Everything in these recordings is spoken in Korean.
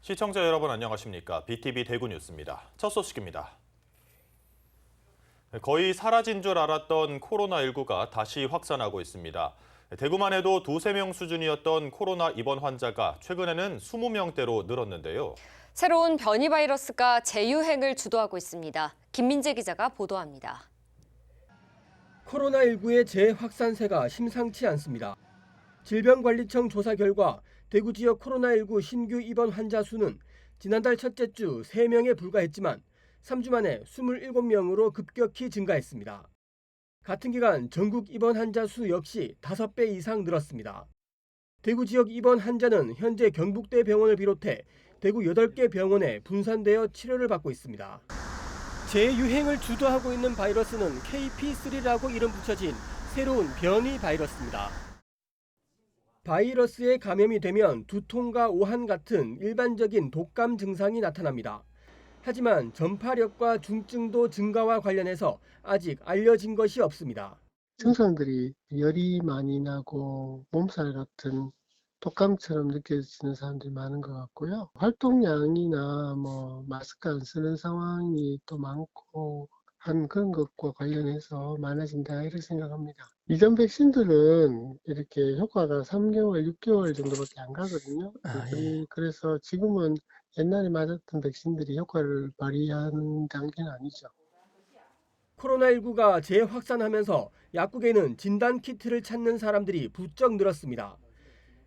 시청자 여러분 안녕하십니까? BTV 대구 뉴스입니다. 첫 소식입니다. 거의 사라진 줄 알았던 코로나19가 다시 확산하고 있습니다. 대구만 해도 두세 명 수준이었던 코로나 입원 환자가 최근에는 20명대로 늘었는데요. 새로운 변이 바이러스가 재유행을 주도하고 있습니다. 김민재 기자가 보도합니다. 코로나19의 재확산세가 심상치 않습니다. 질병관리청 조사 결과 대구 지역 코로나19 신규 입원 환자 수는 지난달 첫째 주 3명에 불과했지만 3주 만에 27명으로 급격히 증가했습니다. 같은 기간 전국 입원 환자 수 역시 5배 이상 늘었습니다. 대구 지역 입원 환자는 현재 경북대 병원을 비롯해 대구 8개 병원에 분산되어 치료를 받고 있습니다. 재유행을 주도하고 있는 바이러스는 KP3라고 이름 붙여진 새로운 변이 바이러스입니다. 바이러스에 감염이 되면 두통과 오한 같은 일반적인 독감 증상이 나타납니다. 하지만 전파력과 중증도 증가와 관련해서 아직 알려진 것이 없습니다. 증상들이 열이 많이 나고 몸살 같은 독감처럼 느껴지는 사람들이 많은 것 같고요. 활동량이나 마스크 안 쓰는 상황이 또 많고 한 그런 것과 관련해서 많아진다 이렇게 생각합니다. 이전 백신들은 이렇게 효과가 3개월, 6개월 정도밖에 안 가거든요. 그래서 지금은 옛날에 맞았던 백신들이 효과를 발휘하는 단계는 아니죠. 코로나19가 재확산하면서 약국에는 진단키트를 찾는 사람들이 부쩍 늘었습니다.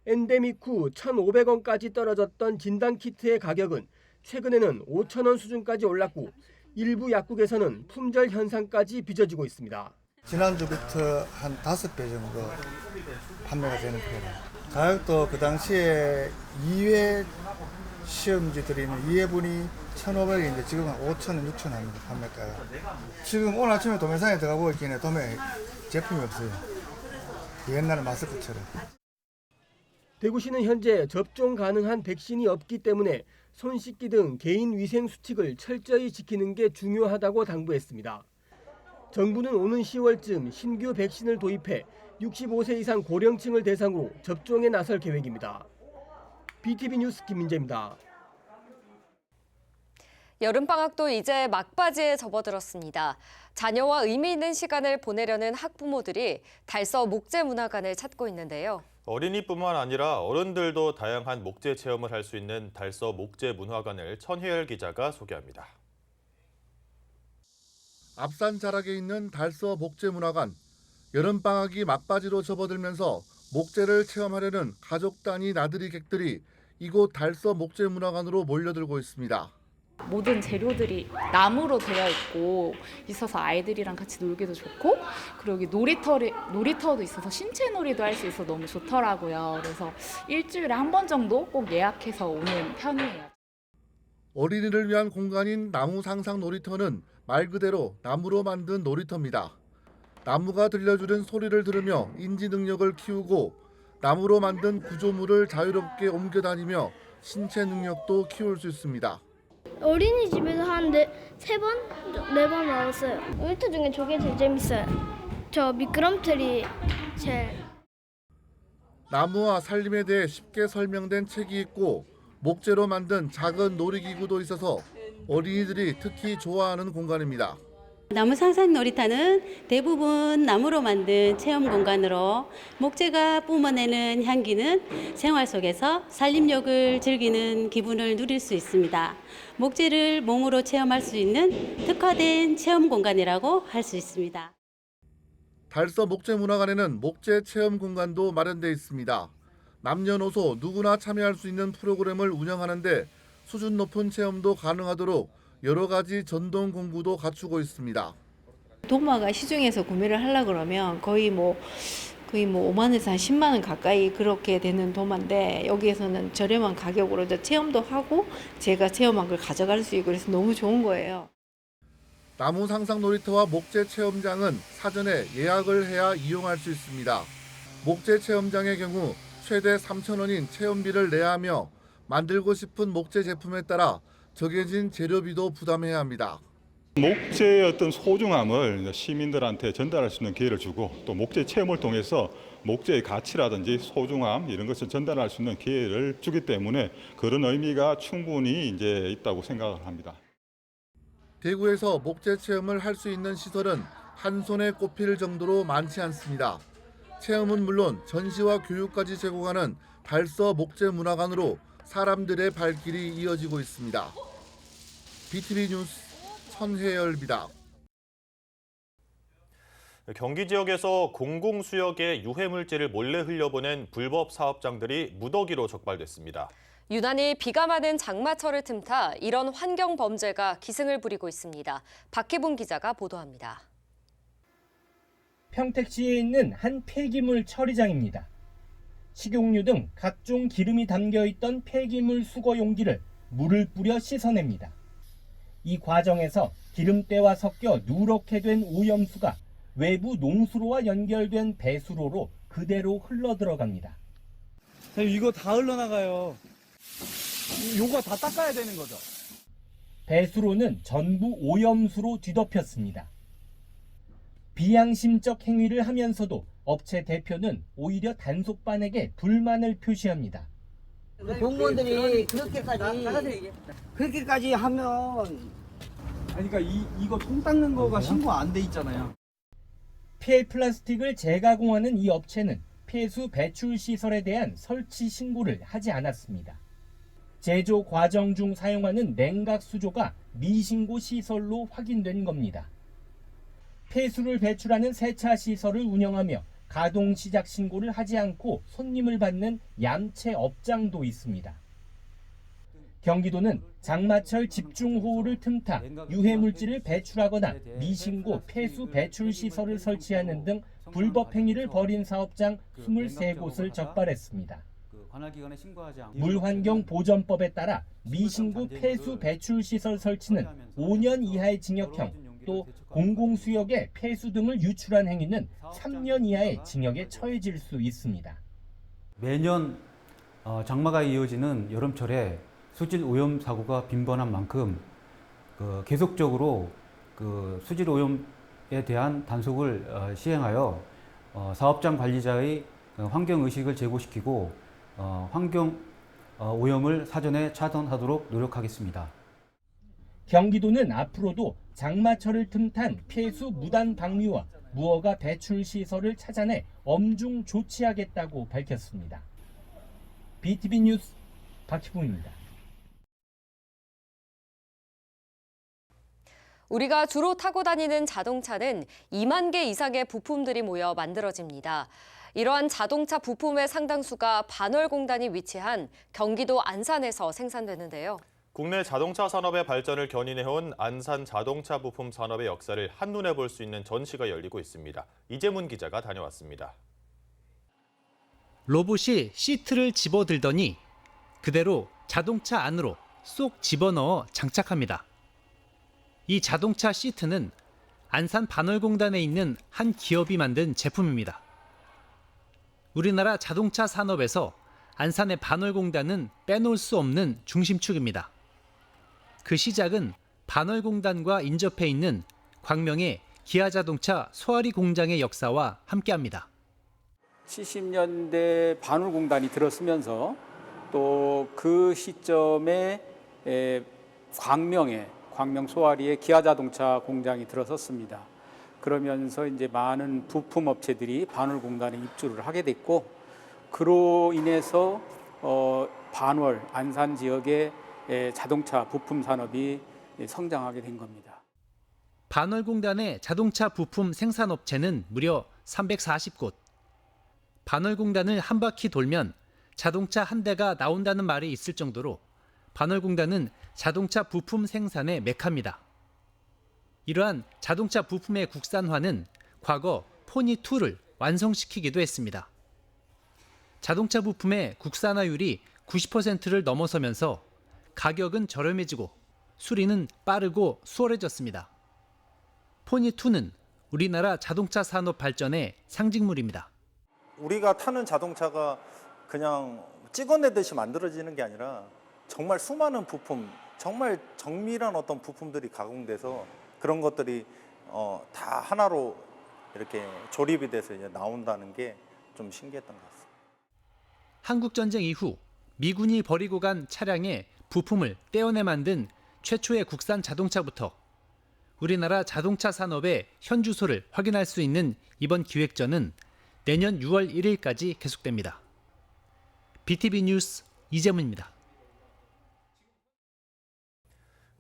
엔데믹 후 1,500원까지 떨어졌던 진단키트의 가격은 최근에는 5,000원 수준까지 올랐고 일부 약국에서는 품절 현상까지 빚어지고 있습니다. 지난주부터 한 5배 정도 판매가 되는 편이에요. 가격도 그 당시에 2회 시험지 드리는 2회분이 1,500원인데 지금 한 5,000원, 6,000원 합니다, 판매가가. 지금 오늘 아침에 도매상에 들어가 보니까 도매 제품이 없어요. 옛날 마스크처럼. 대구시는 현재 접종 가능한 백신이 없기 때문에 손 씻기 등 개인 위생 수칙을 철저히 지키는 게 중요하다고 당부했습니다. 정부는 오는 10월쯤 신규 백신을 도입해 65세 이상 고령층을 대상으로 접종에 나설 계획입니다. BTV 뉴스 김민재입니다. 여름방학도 이제 막바지에 접어들었습니다. 자녀와 의미 있는 시간을 보내려는 학부모들이 달서 목재문화관을 찾고 있는데요. 어린이뿐만 아니라 어른들도 다양한 목재 체험을 할 수 있는 달서 목재문화관을 천혜열 기자가 소개합니다. 앞산 자락에 있는 달서 목재문화관. 여름방학이 막바지로 접어들면서 목재를 체험하려는 가족 단위 나들이 객들이 이곳 달서 목재문화관으로 몰려들고 있습니다. 모든 재료들이 나무로 되어 있고 있어서 아이들이랑 같이 놀기도 좋고, 그리고 여기 놀이터도 있어서 신체 놀이도 할 수 있어서 너무 좋더라고요. 그래서 일주일에 한 번 정도 꼭 예약해서 오는 편이에요. 어린이를 위한 공간인 나무 상상 놀이터는 말 그대로 나무로 만든 놀이터입니다. 나무가 들려주는 소리를 들으며 인지 능력을 키우고 나무로 만든 구조물을 자유롭게 옮겨 다니며 신체 능력도 키울 수 있습니다. 어린이집에서 한 3번, 4번 나왔어요. 놀이터 중에 저게 제일 재밌어요. 저 미끄럼틀이 제일. 나무와 살림에 대해 쉽게 설명된 책이 있고 목재로 만든 작은 놀이기구도 있어서 어린이들이 특히 좋아하는 공간입니다. 나무 상상 놀이터는 대부분 나무로 만든 체험 공간으로 목재가 뿜어내는 향기는 생활 속에서 산림욕을 즐기는 기분을 누릴 수 있습니다. 목재를 몸으로 체험할 수 있는 특화된 체험 공간이라고 할 수 있습니다. 달서 목재문화관에는 목재 체험 공간도 마련되어 있습니다. 남녀노소 누구나 참여할 수 있는 프로그램을 운영하는데 수준 높은 체험도 가능하도록 여러 가지 전동 공구도 갖추고 있습니다. 도마가 시중에서 구매를 하려고 그러면 거의 5만 원에서 한 10만 원 가까이 그렇게 되는 도마인데, 여기에서는 저렴한 가격으로 체험도 하고 제가 체험한 걸 가져갈 수 있고 그래서 너무 좋은 거예요. 나무 상상 놀이터와 목재 체험장은 사전에 예약을 해야 이용할 수 있습니다. 목재 체험장의 경우 최대 3,000원인 체험비를 내야 하며 만들고 싶은 목재 제품에 따라 정해진 재료비도 부담해야 합니다. 목재의 어떤 소중함을 시민들한테 전달할 수 있는 기회를 주고 또 목재 체험을 통해서 목재의 가치라든지 소중함 이런 것을 전달할 수 있는 기회를 주기 때문에 그런 의미가 충분히 이제 있다고 생각을 합니다. 대구에서 목재 체험을 할 수 있는 시설은 한 손에 꼽힐 정도로 많지 않습니다. 체험은 물론 전시와 교육까지 제공하는 달서 목재 문화관으로 사람들의 발길이 이어지고 있습니다. BTV 뉴스 선혜열입니다. 경기 지역에서 공공수역에 유해물질을 몰래 흘려보낸 불법 사업장들이 무더기로 적발됐습니다. 유난히 비가 많은 장마철을 틈타 이런 환경 범죄가 기승을 부리고 있습니다. 박희분 기자가 보도합니다. 평택시에 있는 한 폐기물 처리장입니다. 식용유 등 각종 기름이 담겨있던 폐기물 수거 용기를 물을 뿌려 씻어냅니다. 이 과정에서 기름때와 섞여 누렇게 된 오염수가 외부 농수로와 연결된 배수로로 그대로 흘러들어갑니다. 이거 다 흘러나가요. 요거 다 닦아야 되는 거죠? 배수로는 전부 오염수로 뒤덮였습니다. 비양심적 행위를 하면서도 업체 대표는 오히려 단속반에게 불만을 표시합니다. 공무원들이 그렇게까지 하면 그러니까 이거 통 닦는 거가 신고 안 돼 있잖아요. 폐 플라스틱을 재가공하는 이 업체는 폐수 배출 시설에 대한 설치 신고를 하지 않았습니다. 제조 과정 중 사용하는 냉각 수조가 미신고 시설로 확인된 겁니다. 폐수를 배출하는 세차 시설을 운영하며 가동 시작 신고를 하지 않고 손님을 받는 얌체 업장도 있습니다. 경기도는 장마철 집중호우를 틈타 유해물질을 배출하거나 미신고 폐수 배출 시설을 설치하는 등 불법 행위를 벌인 사업장 23곳을 적발했습니다. 물환경보전법에 따라 미신고 폐수 배출 시설 설치는 5년 이하의 징역형, 또 공공수역에 폐수 등을 유출한 행위는 3년 이하의 징역에 처해질 수 있습니다. 매년 장마가 이어지는 여름철에 수질 오염 사고가 빈번한 만큼 계속적으로 수질 오염에 대한 단속을 시행하여 사업장 관리자의 환경 의식을 제고시키고 환경 오염을 사전에 차단하도록 노력하겠습니다. 경기도는 앞으로도 장마철을 틈탄 폐수 무단 방류와 무허가 배출 시설을 찾아내 엄중 조치하겠다고 밝혔습니다. BTV 뉴스 박희봉입니다. 우리가 주로 타고 다니는 자동차는 2만 개 이상의 부품들이 모여 만들어집니다. 이러한 자동차 부품의 상당수가 반월공단이 위치한 경기도 안산에서 생산되는데요. 국내 자동차 산업의 발전을 견인해온 안산 자동차 부품 산업의 역사를 한눈에 볼 수 있는 전시가 열리고 있습니다. 이재문 기자가 다녀왔습니다. 로봇이 시트를 집어들더니 그대로 자동차 안으로 쏙 집어넣어 장착합니다. 이 자동차 시트는 안산 반월공단에 있는 한 기업이 만든 제품입니다. 우리나라 자동차 산업에서 안산의 반월공단은 빼놓을 수 없는 중심축입니다. 그 시작은 반월공단과 인접해 있는 광명의 기아자동차 소아리 공장의 역사와 함께합니다. 70년대 반월공단이 들어서면서 또 그 시점에 광명 소아리의 기아자동차 공장이 들어섰습니다. 그러면서 이제 많은 부품 업체들이 반월공단에 입주를 하게 됐고, 그로 인해서 반월 안산 지역의 자동차 부품 산업이 성장하게 된 겁니다. 반월공단의 자동차 부품 생산업체는 무려 340곳. 반월공단을 한 바퀴 돌면 자동차 한 대가 나온다는 말이 있을 정도로 반월공단은 자동차 부품 생산의 메카입니다. 이러한 자동차 부품의 국산화는 과거 포니2를 완성시키기도 했습니다. 자동차 부품의 국산화율이 90%를 넘어서면서 가격은 저렴해지고 수리는 빠르고 수월해졌습니다. 포니2는 우리나라 자동차 산업 발전의 상징물입니다. 우리가 타는 자동차가 그냥 찍어내듯이 만들어지는 게 아니라 정말 수많은 부품, 정말 정밀한 어떤 부품들이 가공돼서 그런 것들이 다 하나로 이렇게 조립이 돼서 이제 나온다는 게 좀 신기했던 것 같습니다. 한국전쟁 이후 미군이 버리고 간 차량의 부품을 떼어내 만든 최초의 국산 자동차부터 우리나라 자동차 산업의 현주소를 확인할 수 있는 이번 기획전은 내년 6월 1일까지 계속됩니다. BTV 뉴스 이재문입니다.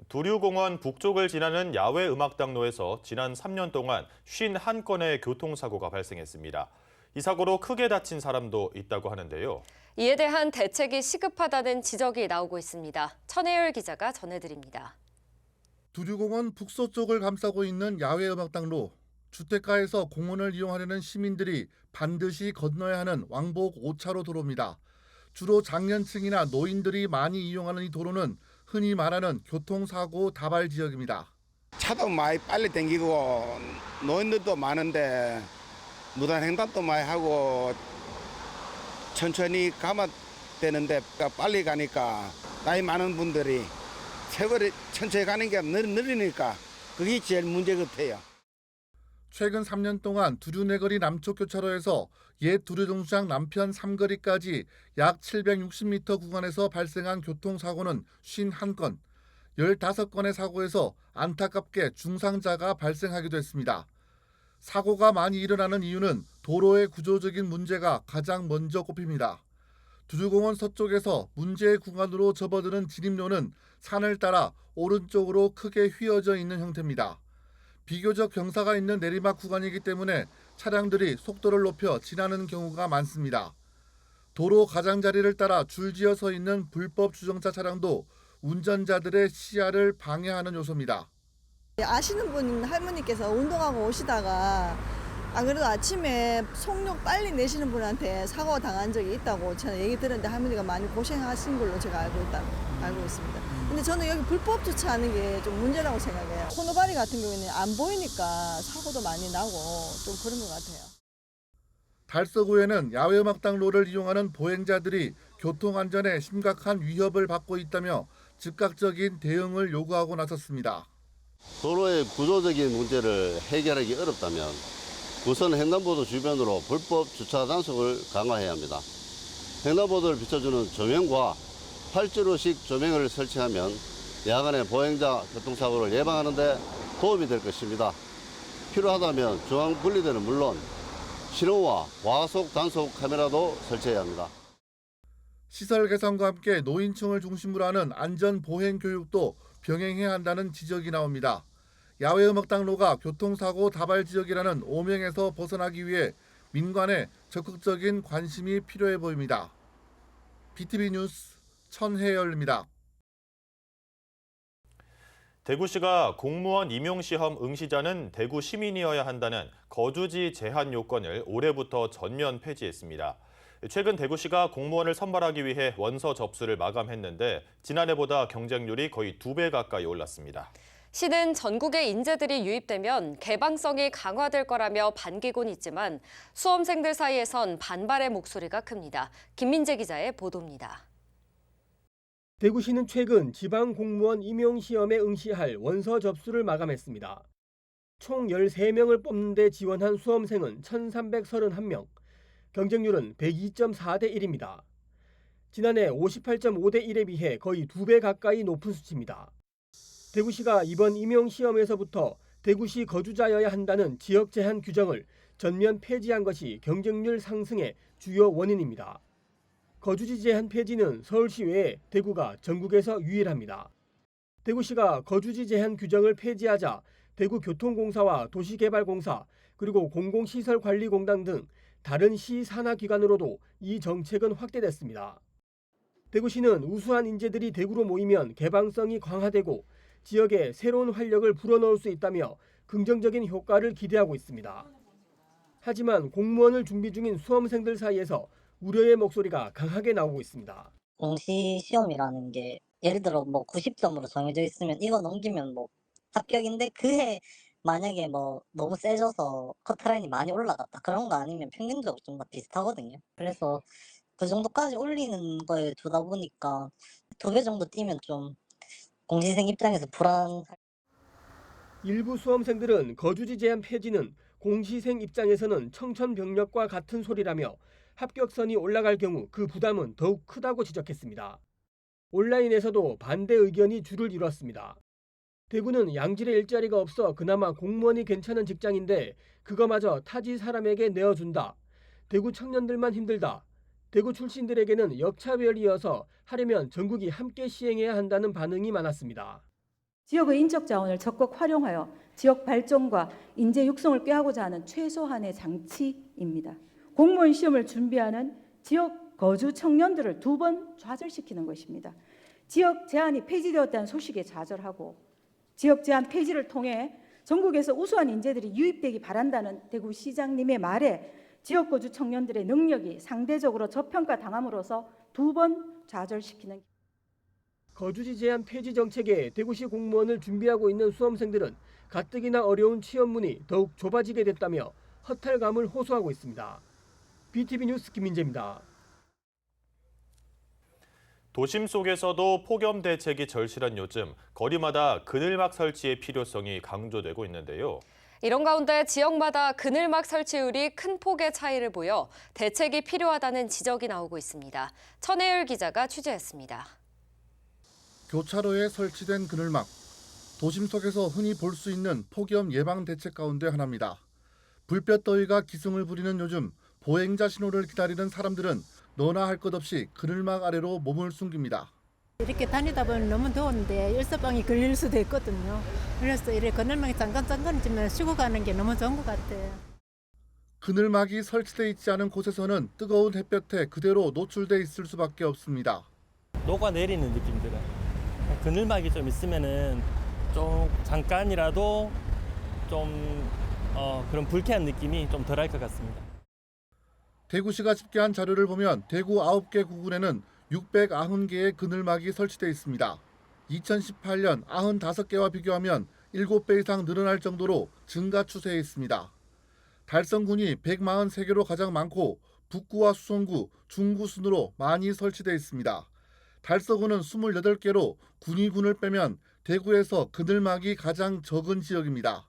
두류공원 북쪽을 지나는 야외 음악당로에서 지난 3년 동안 51건의 교통사고가 발생했습니다. 이 사고로 크게 다친 사람도 있다고 하는데요. 이에 대한 대책이 시급하다는 지적이 나오고 있습니다. 천혜열 기자가 전해드립니다. 두류공원 북서쪽을 감싸고 있는 야외 음악당로. 주택가에서 공원을 이용하려는 시민들이 반드시 건너야 하는 왕복 5차로 도로입니다. 주로 장년층이나 노인들이 많이 이용하는 이 도로는 흔히 말하는 교통사고 다발 지역입니다. 차도 많이 빨리 다니고 노인들도 많은데 무단횡단도 많이 하고 천천히 가면 되는데 빨리 가니까 나이 많은 분들이 세월이 천천히 가는 게 느리니까 그게 제일 문제 같아요. 최근 3년 동안 두류내거리 남쪽 교차로에서 옛 두류정류장 남편 삼거리까지 약 760m 구간에서 발생한 교통사고는 51건, 15건의 사고에서 안타깝게 중상자가 발생하기도 했습니다. 사고가 많이 일어나는 이유는 도로의 구조적인 문제가 가장 먼저 꼽힙니다. 두류공원 서쪽에서 문제의 구간으로 접어드는 진입로는 산을 따라 오른쪽으로 크게 휘어져 있는 형태입니다. 비교적 경사가 있는 내리막 구간이기 때문에 차량들이 속도를 높여 지나는 경우가 많습니다. 도로 가장자리를 따라 줄지어 서 있는 불법 주정차 차량도 운전자들의 시야를 방해하는 요소입니다. 아시는 분 할머니께서 운동하고 오시다가 안 그래도 아침에 속력 빨리 내시는 분한테 사고가 당한 적이 있다고 저는 얘기 들었는데 할머니가 많이 고생하신 걸로 제가 알고 있습니다. 근데 저는 여기 불법 주차하는 게 좀 문제라고 생각해요. 코너바리 같은 경우에는 안 보이니까 사고도 많이 나고 좀 그런 것 같아요. 달서구에는 야외음악당로를 이용하는 보행자들이 교통안전에 심각한 위협을 받고 있다며 즉각적인 대응을 요구하고 나섰습니다. 도로의 구조적인 문제를 해결하기 어렵다면 우선 횡단보도 주변으로 불법 주차 단속을 강화해야 합니다. 횡단보도를 비춰주는 조명과 활주로식 조명을 설치하면 야간에 보행자 교통사고를 예방하는 데 도움이 될 것입니다. 필요하다면 중앙분리대는 물론 신호와 과속 단속 카메라도 설치해야 합니다. 시설 개선과 함께 노인층을 중심으로 하는 안전 보행 교육도 병행해야 한다는 지적이 나옵니다. 야외 음악당로가 교통사고 다발 지역이라는 오명에서 벗어나기 위해 민간의 적극적인 관심이 필요해 보입니다. BTV 뉴스 천혜열입니다. 대구시가 공무원 임용시험 응시자는 대구 시민이어야 한다는 거주지 제한 요건을 올해부터 전면 폐지했습니다. 최근 대구시가 공무원을 선발하기 위해 원서 접수를 마감했는데 지난해보다 경쟁률이 거의 2배 가까이 올랐습니다. 시는 전국의 인재들이 유입되면 개방성이 강화될 거라며 반기곤 있지만 수험생들 사이에선 반발의 목소리가 큽니다. 김민재 기자의 보도입니다. 대구시는 최근 지방공무원 임용시험에 응시할 원서 접수를 마감했습니다. 총 13명을 뽑는 데 지원한 수험생은 1,331명, 경쟁률은 102.4대 1입니다. 지난해 58.5대 1에 비해 거의 2배 가까이 높은 수치입니다. 대구시가 이번 임용시험에서부터 대구시 거주자여야 한다는 지역 제한 규정을 전면 폐지한 것이 경쟁률 상승의 주요 원인입니다. 거주지 제한 폐지는 서울시 외에 대구가 전국에서 유일합니다. 대구시가 거주지 제한 규정을 폐지하자 대구교통공사와 도시개발공사 그리고 공공시설관리공단 등 다른 시 산하기관으로도 이 정책은 확대됐습니다. 대구시는 우수한 인재들이 대구로 모이면 개방성이 강화되고 지역에 새로운 활력을 불어넣을 수 있다며 긍정적인 효과를 기대하고 있습니다. 하지만 공무원을 준비 중인 수험생들 사이에서 우려의 목소리가 강하게 나오고 있습니다. 공시 시험이라는 게 예를 들어 뭐 90점으로 정해져 있으면 이거 넘기면 뭐 합격인데 그해 만약에 뭐 너무 세져서 커트라인이 많이 올라갔다 그런 거 아니면 평균적으로 좀 다 비슷하거든요. 그래서 그 정도까지 올리는 거에 두다 보니까 2배 정도 뛰면 좀 공시생 입장에서 불안할. 일부 수험생들은 거주지 제한 폐지는 공시생 입장에서는 청천벽력과 같은 소리라며 합격선이 올라갈 경우 그 부담은 더욱 크다고 지적했습니다. 온라인에서도 반대 의견이 줄을 이뤘습니다. 대구는 양질의 일자리가 없어 그나마 공무원이 괜찮은 직장인데 그거마저 타지 사람에게 내어준다. 대구 청년들만 힘들다. 대구 출신들에게는 역차별이어서 하려면 전국이 함께 시행해야 한다는 반응이 많았습니다. 지역의 인적 자원을 적극 활용하여 지역 발전과 인재 육성을 꾀하고자 하는 최소한의 장치입니다. 공무원 시험을 준비하는 지역 거주 청년들을 2번 좌절시키는 것입니다. 지역 제한이 폐지되었다는 소식에 좌절하고 지역 제한 폐지를 통해 전국에서 우수한 인재들이 유입되기 바란다는 대구시장님의 말에 지역 거주 청년들의 능력이 상대적으로 저평가당함으로써 2번 좌절시키는. 거주지 제한 폐지 정책에 대구시 공무원을 준비하고 있는 수험생들은 가뜩이나 어려운 취업문이 더욱 좁아지게 됐다며 허탈감을 호소하고 있습니다. BTV 뉴스 김민재입니다. 도심 속에서도 폭염 대책이 절실한 요즘 거리마다 그늘막 설치의 필요성이 강조되고 있는데요. 이런 가운데 지역마다 그늘막 설치율이 큰 폭의 차이를 보여 대책이 필요하다는 지적이 나오고 있습니다. 천혜율 기자가 취재했습니다. 교차로에 설치된 그늘막, 도심 속에서 흔히 볼 수 있는 폭염 예방 대책 가운데 하나입니다. 불볕더위가 기승을 부리는 요즘 보행자 신호를 기다리는 사람들은 너나 할 것 없이 그늘막 아래로 몸을 숨깁니다. 이렇게 다니다 보면 너무 더운데 열사병이 걸릴 수도 있거든요. 그래서 이렇게 그늘막이 잠깐 쉬고 가는 게 너무 좋은 것 같아요. 그늘막이 설치돼 있지 않은 곳에서는 뜨거운 햇볕에 그대로 노출돼 있을 수밖에 없습니다. 녹아내리는 느낌 들어요. 그늘막이 좀 있으면은 좀 잠깐이라도 좀 그런 불쾌한 느낌이 좀 덜할 것 같습니다. 대구시가 집계한 자료를 보면 대구 9개 구군에는 690개의 그늘막이 설치돼 있습니다. 2018년 95개와 비교하면 7배 이상 늘어날 정도로 증가 추세에 있습니다. 달성군이 143개로 가장 많고 북구와 수성구, 중구 순으로 많이 설치돼 있습니다. 달서구는 28개로 군위군을 빼면 대구에서 그늘막이 가장 적은 지역입니다.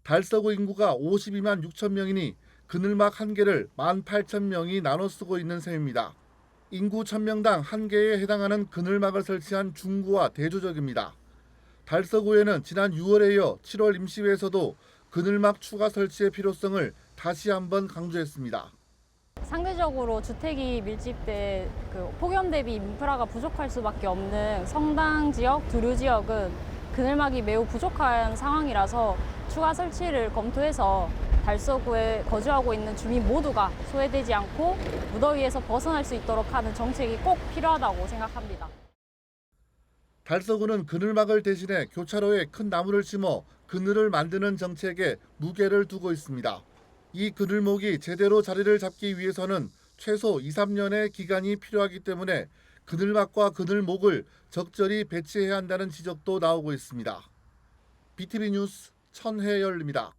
달서구 인구가 52만 6천 명이니 그늘막 1개를 18,000명이 나눠 쓰고 있는 셈입니다. 인구 1000명당 1개에 해당하는 그늘막을 설치한 중구와 대조적입니다. 달서구에는 지난 6월에 이어 7월 임시회에서도 그늘막 추가 설치의 필요성을 다시 한번 강조했습니다. 상대적으로 주택이 밀집돼 폭염 대비 인프라가 부족할 수밖에 없는 성당 지역, 두류 지역은 그늘막이 매우 부족한 상황이라서 추가 설치를 검토해서 달서구에 거주하고 있는 주민 모두가 소외되지 않고 무더위에서 벗어날 수 있도록 하는 정책이 꼭 필요하다고 생각합니다. 달서구는 그늘막을 대신해 교차로에 큰 나무를 심어 그늘을 만드는 정책에 무게를 두고 있습니다. 이 그늘목이 제대로 자리를 잡기 위해서는 최소 2, 3년의 기간이 필요하기 때문에 그늘막과 그늘목을 적절히 배치해야 한다는 지적도 나오고 있습니다. BTV 뉴스 천혜열입니다.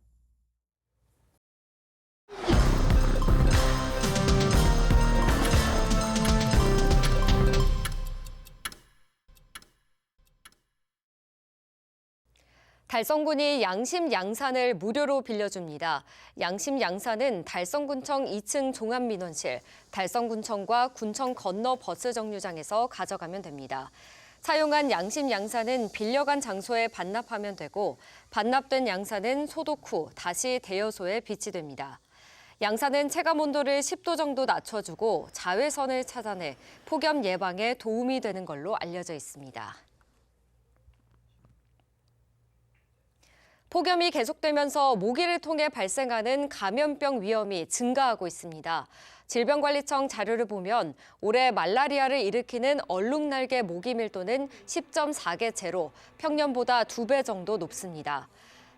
달성군이 양심 양산을 무료로 빌려줍니다. 양심 양산은 달성군청 2층 종합민원실, 달성군청과 군청 건너 버스 정류장에서 가져가면 됩니다. 사용한 양심 양산은 빌려간 장소에 반납하면 되고 반납된 양산은 소독 후 다시 대여소에 비치됩니다. 양산은 체감 온도를 10도 정도 낮춰주고 자외선을 차단해 폭염 예방에 도움이 되는 걸로 알려져 있습니다. 폭염이 계속되면서 모기를 통해 발생하는 감염병 위험이 증가하고 있습니다. 질병관리청 자료를 보면 올해 말라리아를 일으키는 얼룩날개 모기 밀도는 10.4개체로 평년보다 2배 정도 높습니다.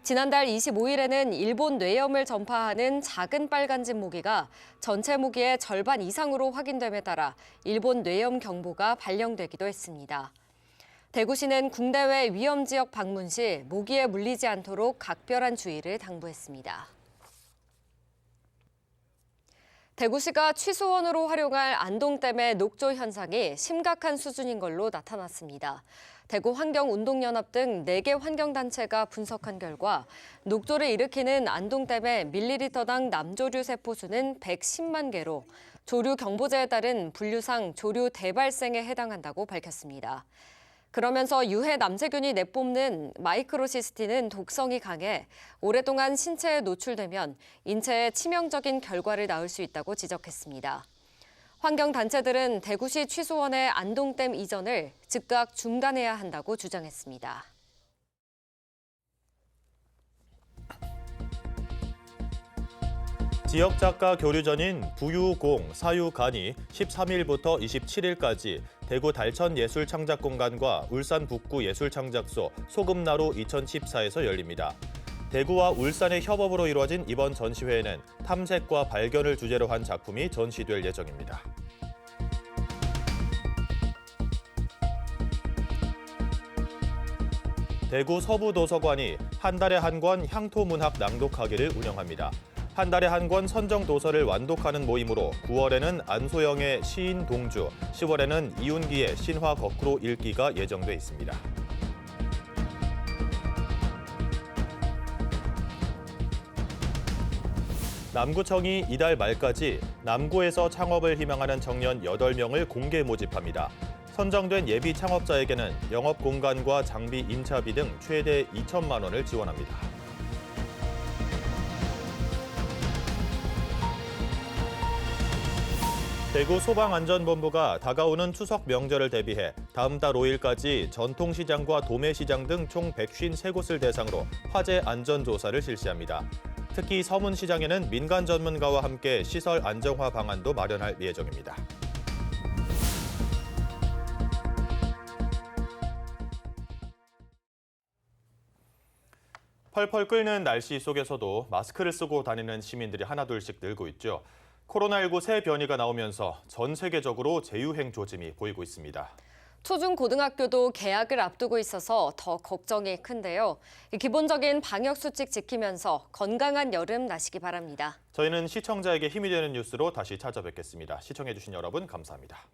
지난달 25일에는 일본 뇌염을 전파하는 작은 빨간집 모기가 전체 모기의 절반 이상으로 확인됨에 따라 일본 뇌염 경보가 발령되기도 했습니다. 대구시는 국내외 위험 지역 방문 시 모기에 물리지 않도록 각별한 주의를 당부했습니다. 대구시가 취수원으로 활용할 안동댐의 녹조 현상이 심각한 수준인 걸로 나타났습니다. 대구환경운동연합 등 4개 환경단체가 분석한 결과 녹조를 일으키는 안동댐의 밀리리터당 남조류 세포수는 110만 개로 조류 경보제에 따른 분류상 조류 대발생에 해당한다고 밝혔습니다. 그러면서 유해 남세균이 내뿜는 마이크로시스틴은 독성이 강해 오랫동안 신체에 노출되면 인체에 치명적인 결과를 낳을 수 있다고 지적했습니다. 환경단체들은 대구시 취수원의 안동댐 이전을 즉각 중단해야 한다고 주장했습니다. 지역작가 교류전인 부유공, 사유간이 13일부터 27일까지 대구 달천예술창작공간과 울산 북구 예술창작소 소금나루 2014에서 열립니다. 대구와 울산의 협업으로 이루어진 이번 전시회에는 탐색과 발견을 주제로 한 작품이 전시될 예정입니다. 대구 서부도서관이 한 달에 한 권 향토문학 낭독하기를 운영합니다. 한 달에 한 권 선정 도서를 완독하는 모임으로 9월에는 안소영의 시인 동주, 10월에는 이운기의 신화 거꾸로 읽기가 예정돼 있습니다. 남구청이 이달 말까지 남구에서 창업을 희망하는 청년 8명을 공개 모집합니다. 선정된 예비 창업자에게는 영업 공간과 장비 임차비 등 최대 2천만 원을 지원합니다. 대구 소방안전본부가 다가오는 추석 명절을 대비해 다음 달 5일까지 전통시장과 도매시장 등 총 153곳을 대상으로 화재 안전조사를 실시합니다. 특히 서문시장에는 민간 전문가와 함께 시설 안정화 방안도 마련할 예정입니다. 펄펄 끓는 날씨 속에서도 마스크를 쓰고 다니는 시민들이 하나둘씩 늘고 있죠. 코로나19 새 변이가 나오면서 전 세계적으로 재유행 조짐이 보이고 있습니다. 초중고등학교도 개학을 앞두고 있어서 더 걱정이 큰데요. 기본적인 방역수칙 지키면서 건강한 여름 나시기 바랍니다. 저희는 시청자에게 힘이 되는 뉴스로 다시 찾아뵙겠습니다. 시청해주신 여러분 감사합니다.